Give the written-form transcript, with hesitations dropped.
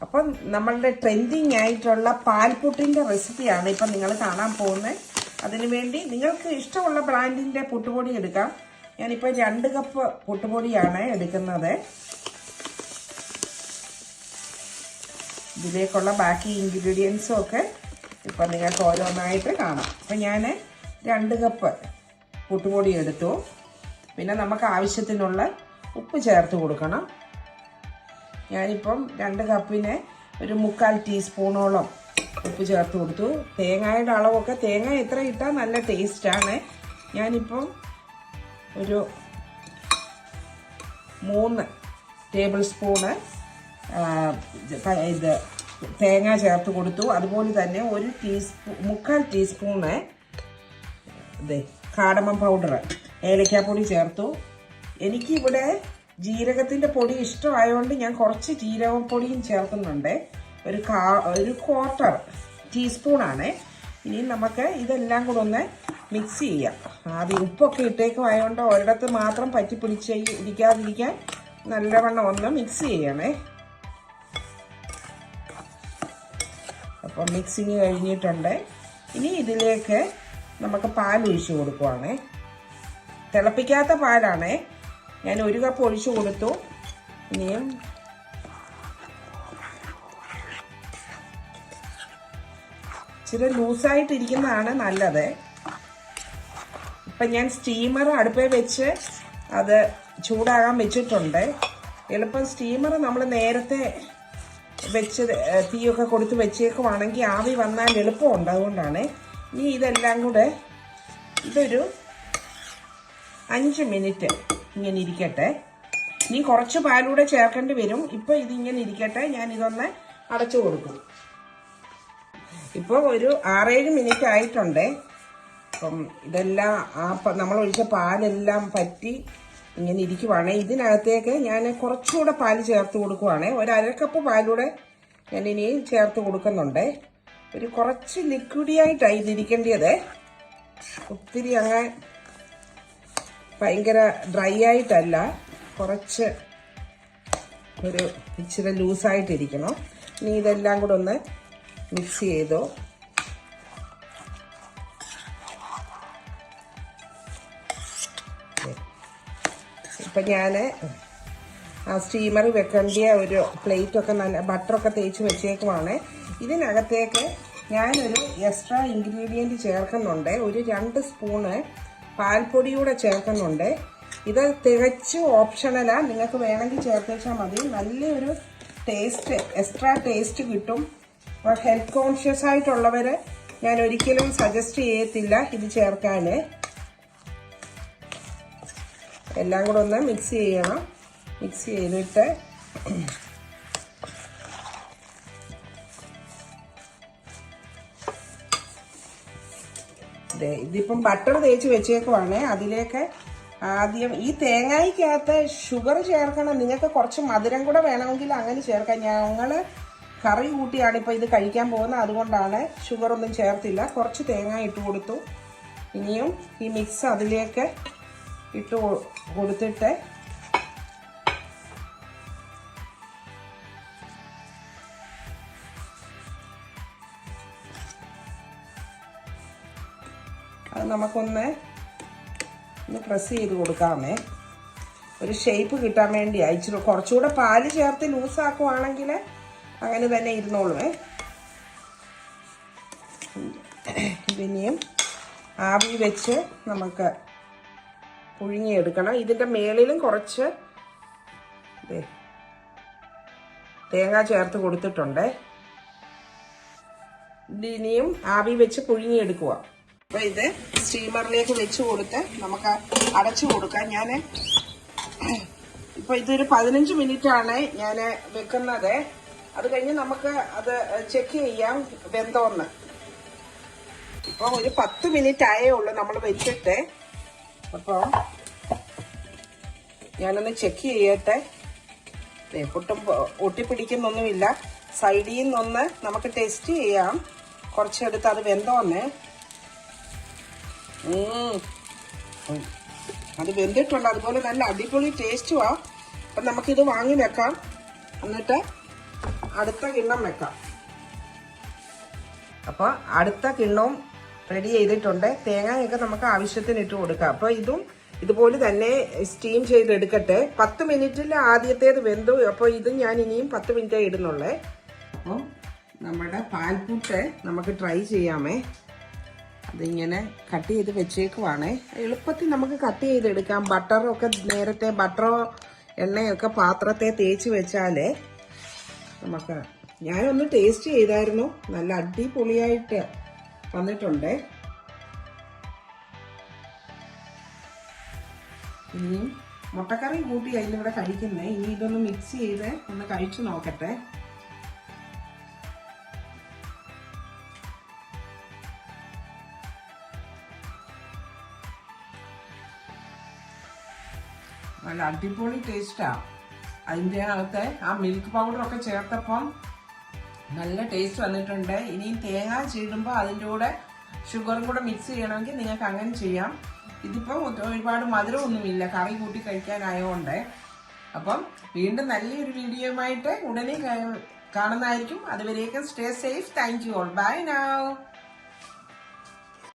അപ്പം നമ്മളുടെ ട്രെൻഡിങ് ആയിട്ടുള്ള പാൽപുട്ടിൻ്റെ റെസിപ്പിയാണ് ഇപ്പം നിങ്ങൾ കാണാൻ പോകുന്നത്. അതിനുവേണ്ടി നിങ്ങൾക്ക് ഇഷ്ടമുള്ള ബ്രാൻഡിൻ്റെ പുട്ടുപൊടി എടുക്കാം. ഞാനിപ്പോൾ 2 കപ്പ് പുട്ടുപൊടിയാണ് എടുക്കുന്നത്. ഇതിലേക്കുള്ള ബാക്കി ഇൻഗ്രീഡിയൻസും ഒക്കെ ഇപ്പം നിങ്ങൾക്ക് ഓരോന്നായിട്ട് കാണാം. അപ്പം ഞാൻ 2 കപ്പ് പുട്ടുപൊടി എടുത്തു. പിന്നെ നമുക്ക് ആവശ്യത്തിനുള്ള ഉപ്പ് ചേർത്ത് കൊടുക്കണം. ഞാനിപ്പം 2 കപ്പിന് ഒരു 3/4 ടീസ്പൂണോളം ഉപ്പ് ചേർത്ത് കൊടുത്തു. തേങ്ങയുടെ അളവൊക്കെ തേങ്ങ എത്ര ഇട്ടാൽ നല്ല ടേസ്റ്റാണ്. ഞാനിപ്പം ഒരു 3 ടേബിൾ സ്പൂണ് ഇത് തേങ്ങ ചേർത്ത് കൊടുത്തു. അതുപോലെ തന്നെ 3/4 ടീസ്പൂണ് കാടമം പൗഡർ, ഏലക്കാപ്പൊടി ചേർത്തു. എനിക്കിവിടെ ജീരകത്തിൻ്റെ പൊടി ഇഷ്ടമായതുകൊണ്ട് ഞാൻ കുറച്ച് ജീരകപ്പൊടിയും ചേർക്കുന്നുണ്ട്. ഒരു 1/4 ടീസ്പൂണാണ്. ഇനി നമുക്ക് ഇതെല്ലാം കൂടെ ഒന്ന് മിക്സ് ചെയ്യാം. ആദ്യം ഉപ്പൊക്കെ ഇട്ടേക്കുമായതുകൊണ്ട് ഒരിടത്ത് മാത്രം പറ്റി പിടിച്ച് ഇരിക്കാതിരിക്കാൻ നല്ലവണ്ണം ഒന്ന് മിക്സ് ചെയ്യണേ. അപ്പം മിക്സിങ് കഴിഞ്ഞിട്ടുണ്ട്. ഇനി ഇതിലേക്ക് നമുക്ക് പാൽ ഒഴിച്ച് കൊടുക്കുവാണേ. തിളപ്പിക്കാത്ത പാലാണേ. ഞാൻ 1 കപ്പ് ഒഴിച്ച് കൊടുത്തു. ഇനിയും ഇച്ചിരി ലൂസായിട്ടിരിക്കുന്നതാണ് നല്ലത്. ഇപ്പം ഞാൻ സ്റ്റീമർ അടുപ്പിൽ വെച്ച് അത് ചൂടാകാൻ വെച്ചിട്ടുണ്ട്. എളുപ്പം സ്റ്റീമർ നമ്മൾ നേരത്തെ വെച്ച് തീയൊക്കെ കൊടുത്ത് വെച്ചേക്കുവാണെങ്കിൽ ആവി വന്നാൽ എളുപ്പമുണ്ട്. അതുകൊണ്ടാണ്. ഇനി ഇതെല്ലാം കൂടെ ഇതൊരു 5 മിനിറ്റ് ഇങ്ങനെ ഇരിക്കട്ടെ. ഇനി കുറച്ച് പാലൂടെ ചേർക്കേണ്ടി വരും. ഇപ്പോൾ ഇതിങ്ങനെ ഇരിക്കട്ടെ. ഞാൻ ഇതൊന്ന് അടച്ചു കൊടുക്കും. ഇപ്പോൾ ഒരു 6-7 മിനിറ്റ് ആയിട്ടുണ്ട്. അപ്പം ഇതെല്ലാം നമ്മൾ ഒഴിച്ച പാലെല്ലാം പറ്റി ഇങ്ങനെ ഇരിക്കുവാണ്. ഇതിനകത്തേക്ക് ഞാൻ കുറച്ചുകൂടെ പാല് ചേർത്ത് കൊടുക്കുവാണ്. ഒരു 1/2 കപ്പ് പാലൂടെ ഞാൻ ഇനി ചേർത്ത് കൊടുക്കുന്നുണ്ട്. ഒരു കുറച്ച് ലിക്വിഡിയായിട്ടാണ് ഇതിരിക്കേണ്ടത്. ഒത്തിരി അങ്ങ് ഭയങ്കര ഡ്രൈ ആയിട്ടല്ല, കുറച്ച് ഒരു ഇച്ചിരി ലൂസായിട്ടിരിക്കണം. ഇനി ഇതെല്ലാം കൂടെ ഒന്ന് മിക്സ് ചെയ്തു. ഇപ്പം ഞാൻ ആ സ്റ്റീമർ വെക്കേണ്ട ഒരു പ്ലേറ്റൊക്കെ നല്ല ബട്ടറൊക്കെ തേച്ച് വെച്ചേക്കുവാണ്. ഇതിനകത്തേക്ക് ഞാനൊരു എക്സ്ട്രാ ഇൻഗ്രീഡിയൻറ്റ് ചേർക്കുന്നുണ്ട്. ഒരു 2 സ്പൂണ് പാൽപ്പൊടിയൂടെ ചേർക്കുന്നുണ്ട്. ഇത് തികച്ചും ഓപ്ഷണലാണ്. നിങ്ങൾക്ക് വേണമെങ്കിൽ ചേർത്തേച്ചാൽ മതി. നല്ലൊരു ടേസ്റ്റ്, എക്സ്ട്രാ ടേസ്റ്റ് കിട്ടും. അപ്പോൾ ഹെൽത്ത് കോൺഷ്യസ് ആയിട്ടുള്ളവർ ഞാൻ ഒരിക്കലും സജസ്റ്റ് ചെയ്യത്തില്ല ഇത് ചേർക്കാൻ. എല്ലാം കൂടെ ഒന്ന് മിക്സ് ചെയ്യണം. മിക്സ് ചെയ്തിട്ട് ഇതിപ്പം ബട്ടർ തേച്ച് വെച്ചേക്കുവാണ്. അതിലേക്ക് ആദ്യം ഈ തേങ്ങയ്ക്കകത്ത് ഷുഗർ ചേർക്കണം. നിങ്ങൾക്ക് കുറച്ച് മധുരം കൂടെ വേണമെങ്കിൽ അങ്ങനെ ചേർക്കാം. ഞങ്ങൾ കറി കൂട്ടിയാണ് ഇപ്പോൾ ഇത് കഴിക്കാൻ പോകുന്നത്. അതുകൊണ്ടാണ് ഷുഗറൊന്നും ചേർത്തില്ല. കുറച്ച് തേങ്ങ ഇട്ട് കൊടുത്തു. ഇനിയും ഈ മിക്സ് അതിലേക്ക് ഇട്ട് കൊടുത്തിട്ട് അത് നമുക്കൊന്ന് പ്രസ് ചെയ്ത് കൊടുക്കാമേ. ഒരു ഷേപ്പ് കിട്ടാൻ വേണ്ടി ഇച്ചിരി കുറച്ചുകൂടെ പാല് ചേർത്ത് ലൂസാക്കുവാണെങ്കിൽ അങ്ങനെ തന്നെ ഇരുന്നോളുമേ. പിന്നെയും ആവി വെച്ച് നമുക്ക് പുഴുങ്ങിയെടുക്കണം. ഇതിൻ്റെ മേളിലും കുറച്ച് തേങ്ങ ചേർത്ത് കൊടുത്തിട്ടുണ്ട്. ഇനിയും ആവി വെച്ച് പുഴുങ്ങിയെടുക്കുക. അപ്പോൾ ഇത് സ്റ്റീമറിലേക്ക് വെച്ച് കൊടുത്ത് നമുക്ക് അടച്ചു കൊടുക്കാം. ഞാൻ ഇപ്പോൾ ഇതൊരു 15 മിനിറ്റാണ് ഞാൻ വെക്കുന്നത്. അത് കഴിഞ്ഞ് നമുക്ക് അത് ചെക്ക് ചെയ്യാം വെന്തോന്ന്. ഇപ്പോൾ ഒരു 10 മിനിറ്റ് ആയേ ഉള്ളൂ നമ്മൾ വെച്ചിട്ട്. അപ്പോൾ ഞാനൊന്ന് ചെക്ക് ചെയ്യട്ടെ. പൊട്ടും ഒട്ടിപ്പിടിക്കുന്നൊന്നുമില്ല. സൈഡിൽ നിന്നൊന്ന് നമുക്ക് ടെസ്റ്റ് ചെയ്യാം. കുറച്ചെടുത്ത് അത് വെന്തോന്ന്. അത് വെന്തിട്ടുണ്ട്. അതുപോലെ നല്ല അടിപൊളി ടേസ്റ്റുമാണ്. അപ്പം നമുക്കിത് വാങ്ങി വെക്കാം. എന്നിട്ട് അടുത്ത കിണ്ണം വെക്കാം. അപ്പോൾ അടുത്ത കിണ്ണവും റെഡി ചെയ്തിട്ടുണ്ട്. തേങ്ങയൊക്കെ നമുക്ക് ആവശ്യത്തിന് ഇട്ട് കൊടുക്കാം. അപ്പോൾ ഇതും ഇതുപോലെ തന്നെ സ്റ്റീം ചെയ്തെടുക്കട്ടെ. 10 മിനിറ്റിൽ ആദ്യത്തേത് വെന്തു. അപ്പോൾ ഇത് ഞാൻ ഇനിയും 10 മിനിറ്റേ ഇടുന്നുള്ളേ. അപ്പം നമ്മുടെ പാൽപ്പുട്ട് നമുക്ക് ട്രൈ ചെയ്യാമേ. അതിങ്ങനെ കട്ട് ചെയ്ത് വെച്ചേക്കുവാണേ. എളുപ്പത്തിൽ നമുക്ക് കട്ട് ചെയ്തെടുക്കാം. ബട്ടറൊക്കെ നേരത്തെ ബട്ടറോ എണ്ണയൊക്കെ പാത്രത്തെ തേച്ച് വെച്ചാലേ നമുക്ക്. ഞാനൊന്ന് ടേസ്റ്റ് ചെയ്തായിരുന്നു, നല്ല അടിപൊളിയായിട്ട് വന്നിട്ടുണ്ട്. ഇനിയും മുട്ടക്കറി കൂട്ടി അതിലിവിടെ കഴിക്കുന്നേ. ഇനി ഇതൊന്ന് മിക്സ് ചെയ്ത് ഒന്ന് കഴിച്ചു നോക്കട്ടെ. നല്ല അടിപൊളി ടേസ്റ്റാ. അതിൻ്റെ അകത്തെ ആ മിൽക്ക് പൗഡറൊക്കെ ചേർത്തപ്പം നല്ല ടേസ്റ്റ് വന്നിട്ടുണ്ട്. ഇനിയും തേങ്ങ ചീടുമ്പോൾ അതിൻ്റെ കൂടെ ഷുഗറും കൂടെ മിക്സ് ചെയ്യണമെങ്കിൽ നിങ്ങൾക്ക് അങ്ങനെ ചെയ്യാം. ഇതിപ്പോൾ ഒരുപാട് മധുരമൊന്നുമില്ല, കറി കൂട്ടി കഴിക്കാനായതുകൊണ്ട്. അപ്പം വീണ്ടും നല്ലൊരു വീഡിയോയുമായിട്ട് ഉടനെ കാണുന്നതായിരിക്കും. അതുവരേക്കും stay safe. Thank you all. Buy now.